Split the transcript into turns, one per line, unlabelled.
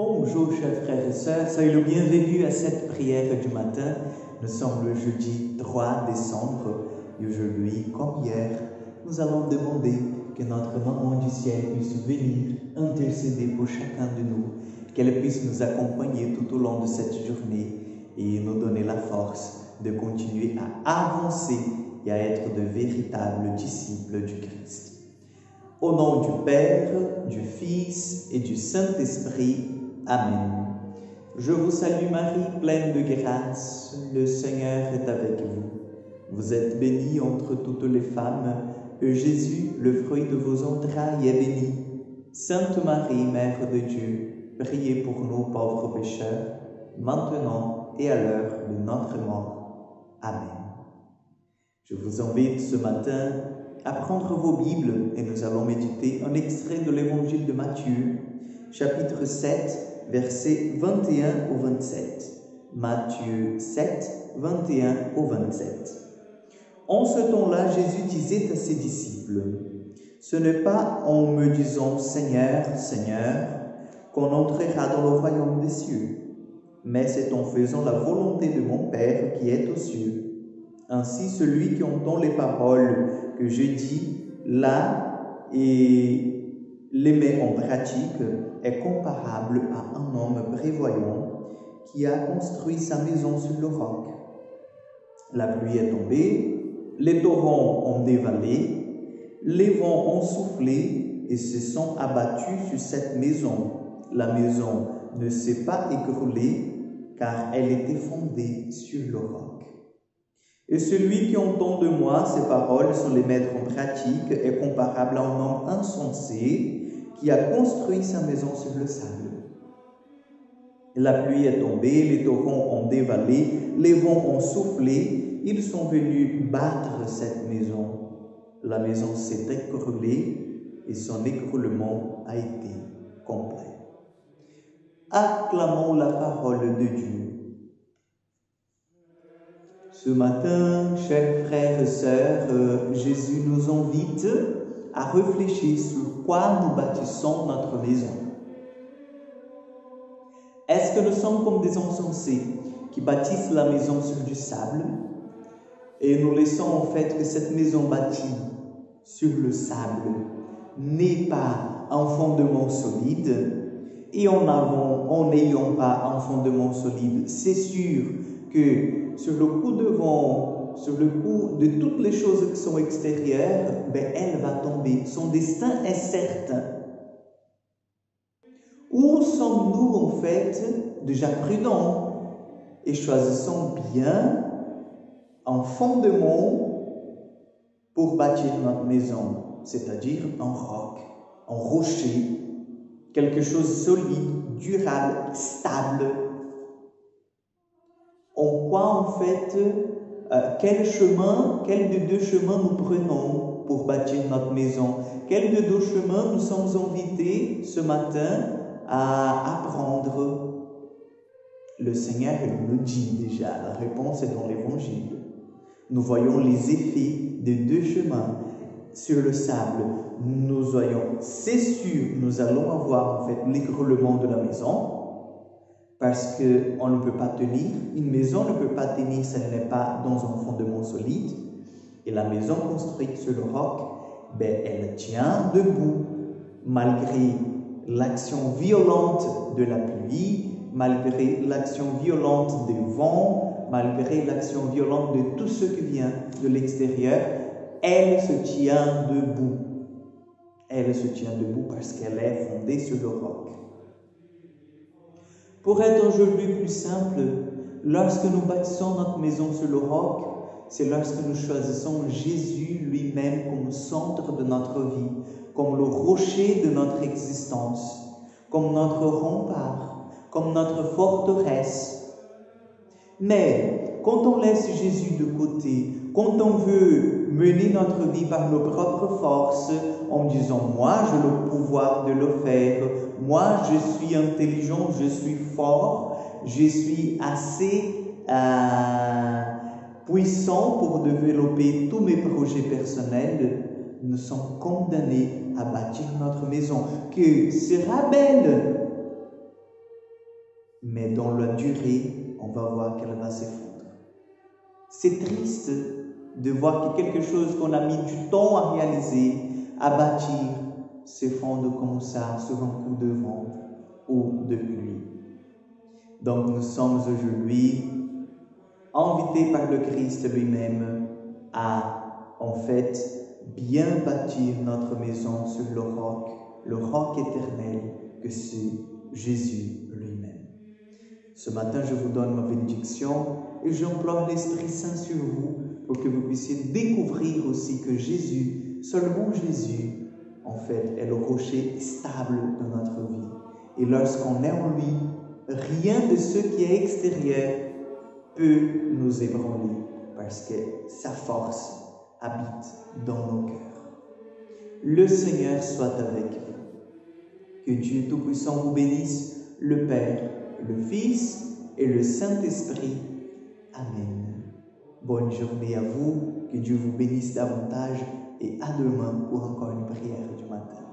Bonjour chers frères et sœurs, soyez le bienvenu à cette prière du matin. Nous sommes le jeudi 3 décembre et aujourd'hui, comme hier, nous allons demander que notre Maman du ciel puisse venir intercéder pour chacun de nous, qu'elle puisse nous accompagner tout au long de cette journée et nous donner la force de continuer à avancer et à être de véritables disciples du Christ. Au nom du Père, du Fils et du Saint-Esprit, Amen. Je vous salue Marie, pleine de grâce, le Seigneur est avec vous. Vous êtes bénie entre toutes les femmes, et Jésus, le fruit de vos entrailles, est béni. Sainte Marie, Mère de Dieu, priez pour nous pauvres pécheurs, maintenant et à l'heure de notre mort. Amen. Je vous invite ce matin à prendre vos Bibles et nous allons méditer un extrait de l'Évangile de Matthieu, chapitre 7, versets 21 au 27. Matthieu 7, 21 au 27. En ce temps-là, Jésus disait à ses disciples, « Ce n'est pas en me disant « Seigneur, Seigneur » qu'on entrera dans le royaume des cieux, mais c'est en faisant la volonté de mon Père qui est aux cieux. Ainsi, celui qui entend les paroles que je dis là et les met en pratique est comparable à un homme prévoyant qui a construit sa maison sur le roc. La pluie est tombée, les torrents ont dévalé, les vents ont soufflé et se sont abattus sur cette maison. La maison ne s'est pas écroulée car elle était fondée sur le roc. Et celui qui entend de moi ces paroles sans les mettre en pratique est comparable à un homme insensé qui a construit sa maison sur le sable. La pluie est tombée, les torrents ont dévalé, les vents ont soufflé, ils sont venus battre cette maison. La maison s'est écroulée et son écroulement a été complet. Acclamons la parole de Dieu. Ce matin, chers frères et sœurs, Jésus nous invite à réfléchir sur quoi nous bâtissons notre maison. Est-ce que nous sommes comme des insensés qui bâtissent la maison sur du sable et nous laissons en fait que cette maison bâtie sur le sable n'ait pas un fondement solide et en n'ayant pas un fondement solide, c'est sûr que sur le coup de vent, sur le coup de toutes les choses qui sont extérieures, elle va tomber. Son destin est certain. Où sommes-nous en fait déjà prudents et choisissons bien un fondement pour bâtir notre maison, c'est-à-dire un roc, un rocher, quelque chose de solide, durable, stable. En quoi en fait, quel de deux chemins nous prenons pour bâtir notre maison? Quel de deux chemins nous sommes invités ce matin à apprendre? Le Seigneur nous dit déjà, la réponse est dans l'Évangile. Nous voyons les effets des deux chemins. Sur le sable, nous voyons, c'est sûr, nous allons avoir en fait l'écroulement de la maison, parce qu'on ne peut pas tenir, une maison ne peut pas tenir si elle n'est pas dans un fondement solide. Et la maison construite sur le roc, elle tient debout malgré l'action violente de la pluie, malgré l'action violente des vents, malgré l'action violente de tout ce qui vient de l'extérieur. Elle se tient debout. Elle se tient debout parce qu'elle est fondée sur le roc. Pour être aujourd'hui plus simple, lorsque nous bâtissons notre maison sur le roc, c'est lorsque nous choisissons Jésus lui-même comme centre de notre vie, comme le rocher de notre existence, comme notre rempart, comme notre forteresse. Mais quand on laisse Jésus de côté, quand on veut mener notre vie par nos propres forces, en disant « moi, j'ai le pouvoir de le faire », « moi, je suis intelligent, je suis fort, je suis assez puissant pour développer tous mes projets personnels », nous sommes condamnés à bâtir notre maison, qui sera belle, mais dans la durée, on va voir qu'elle va s'effondrer. C'est triste de voir que quelque chose qu'on a mis du temps à réaliser, à bâtir, s'effondre comme ça sur un coup de vent ou de pluie. Donc nous sommes aujourd'hui invités par le Christ lui-même à, en fait, bien bâtir notre maison sur le roc éternel que c'est Jésus lui-même. Ce matin, je vous donne ma bénédiction et j'implore l'Esprit Saint sur vous pour que vous puissiez découvrir aussi que Jésus, seulement Jésus, en fait, est le rocher stable de notre vie. Et lorsqu'on est en lui, rien de ce qui est extérieur peut nous ébranler parce que sa force habite dans nos cœurs. Le Seigneur soit avec vous. Que Dieu Tout-Puissant vous bénisse, le Père, le Fils et le Saint-Esprit. Amen. Bonne journée à vous, que Dieu vous bénisse davantage et à demain pour encore une prière du matin.